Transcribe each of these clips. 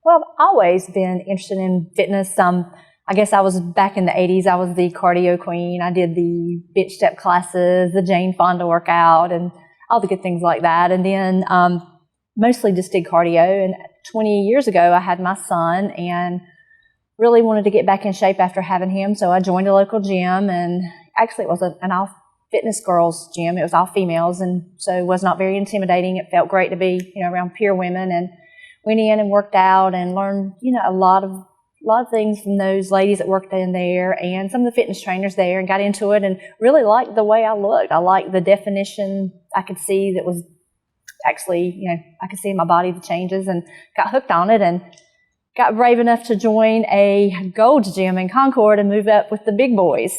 Well, I've always been interested in fitness. I guess I was back in the 80s, I was the cardio queen. I did the bitch step classes, the Jane Fonda workout, and all the good things like that. And then mostly just did cardio. And 20 years ago, I had my son and really wanted to get back in shape after having him. So I joined a local gym, and actually it was an all fitness girls gym. It was all females, and so it was not very intimidating. It felt great to be, around peer women, and went in and worked out and learned, a lot of things from those ladies that worked in there and some of the fitness trainers there, and got into it and really liked the way I looked. I liked the definition I could see that was actually, I could see in my body the changes, and got hooked on it and got brave enough to join a Gold's gym in Concord and move up with the big boys.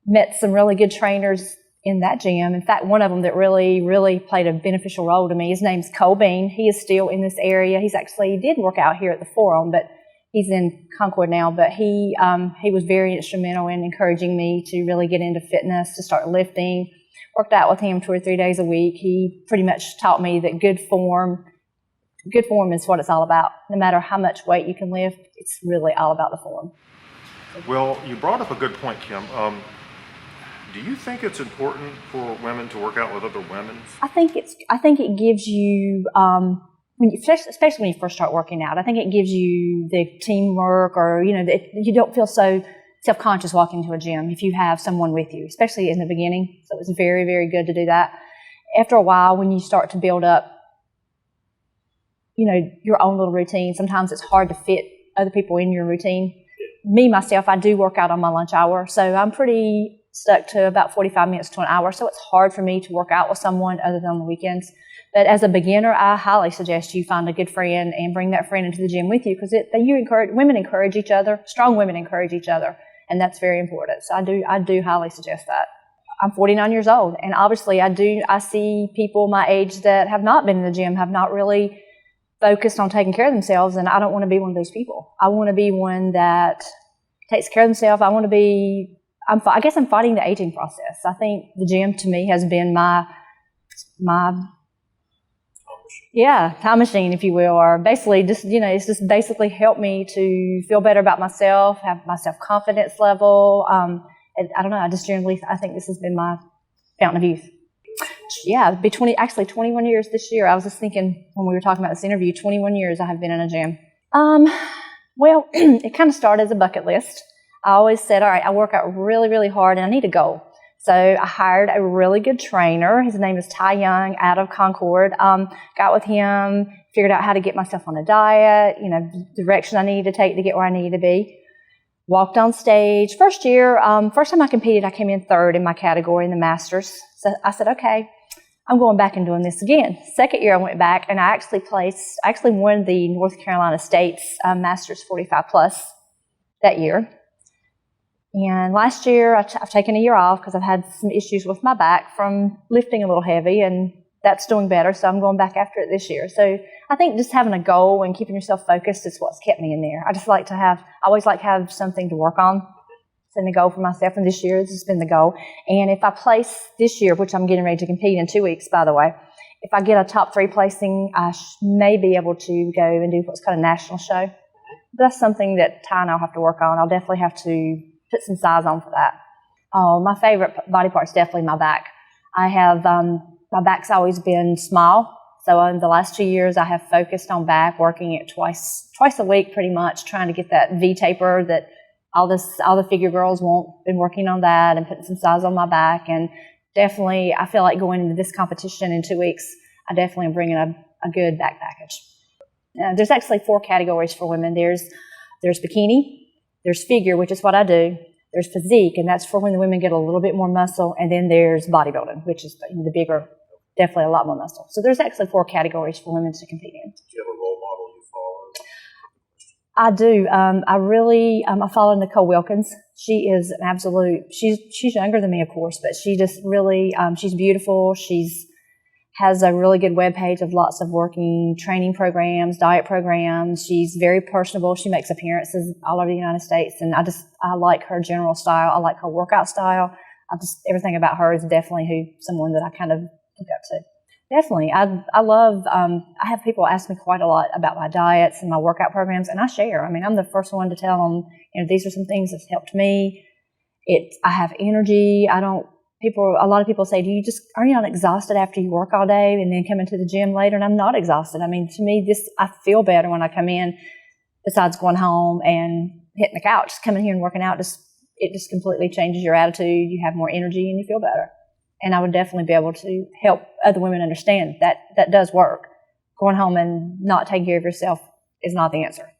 Met some really good trainers in that gym. In fact, one of them that really, really played a beneficial role to me, his name's Cole Bean. He is still in this area. He did work out here at the Forum, but he's in Concord now. But he was very instrumental in encouraging me to really get into fitness, to start lifting. Worked out with him 2 or 3 days a week. He pretty much taught me that good form is what it's all about. No matter how much weight you can lift, it's really all about the form. Well, you brought up a good point, Kim. Do you think it's important for women to work out with other women? I think it gives you, especially when you first start working out, I think it gives you the teamwork, or you don't feel so self-conscious walking to a gym if you have someone with you, especially in the beginning. So it's very, very good to do that. After a while, when you start to build up, your own little routine, sometimes it's hard to fit other people in your routine. Me, myself, I do work out on my lunch hour, so I'm pretty stuck to about 45 minutes to an hour, so it's hard for me to work out with someone other than on the weekends. But as a beginner, I highly suggest you find a good friend and bring that friend into the gym with you, because women encourage each other, strong women encourage each other, and that's very important. So I do highly suggest that. I'm 49 years old, and obviously I see people my age that have not been in the gym, have not really focused on taking care of themselves, and I don't want to be one of those people. I want to be one that takes care of themselves. I guess I'm fighting the aging process. I think the gym to me has been my time machine, if you will, or basically just, it's just basically helped me to feel better about myself, have my self-confidence level. And I don't know, I think this has been my fountain of youth. Yeah, it'd be 21 years this year. I was just thinking when we were talking about this interview, 21 years I have been in a gym. Well, it kind of started as a bucket list. I always said, all right, I work out really, really hard and I need a goal. So I hired a really good trainer. His name is Ty Young out of Concord. Got with him, figured out how to get myself on a diet, the direction I needed to take to get where I needed to be. Walked on stage. First time I competed, I came in third in my category in the Masters. So I said, okay, I'm going back and doing this again. Second year I went back and I actually won the North Carolina State's Masters 45 plus that year. And last year, I've taken a year off because I've had some issues with my back from lifting a little heavy, and that's doing better, so I'm going back after it this year. So I think just having a goal and keeping yourself focused is what's kept me in there. I always like to have something to work on. Setting a goal for myself, and this year this has been the goal. And if I place this year, which I'm getting ready to compete in 2 weeks, by the way, if I get a top 3 placing, I may be able to go and do what's called a national show. But that's something that Ty and I'll have to work on. I'll definitely have to put some size on for that. Oh, my favorite body part is definitely my back. I have, my back's always been small. So in the last 2 years, I have focused on back, working it twice a week pretty much, trying to get that V-taper that all the figure girls want. Been working on that and putting some size on my back. And definitely, I feel like going into this competition in 2 weeks, I definitely am bringing a good back package. There's actually 4 categories for women. There's bikini. There's figure, which is what I do. There's physique, and that's for when the women get a little bit more muscle. And then there's bodybuilding, which is the bigger, definitely a lot more muscle. So there's actually 4 categories for women to compete in. Do you have a role model you follow? I do. I follow Nicole Wilkins. She is an absolute, she's younger than me, of course, but she just really, she's beautiful. Has a really good webpage of lots of working training programs, diet programs. She's very personable. She makes appearances all over the United States, and I like her general style. I like her workout style. Everything about her is definitely someone that I kind of look up to. Definitely. I love, I have people ask me quite a lot about my diets and my workout programs, and I share. I mean, I'm the first one to tell them, these are some things that's helped me. I have energy. A lot of people say, are you not exhausted after you work all day and then come into the gym later? And I'm not exhausted. I mean, to me, I feel better when I come in, besides going home and hitting the couch. Coming here and working out, it just completely changes your attitude. You have more energy and you feel better. And I would definitely be able to help other women understand that does work. Going home and not taking care of yourself is not the answer.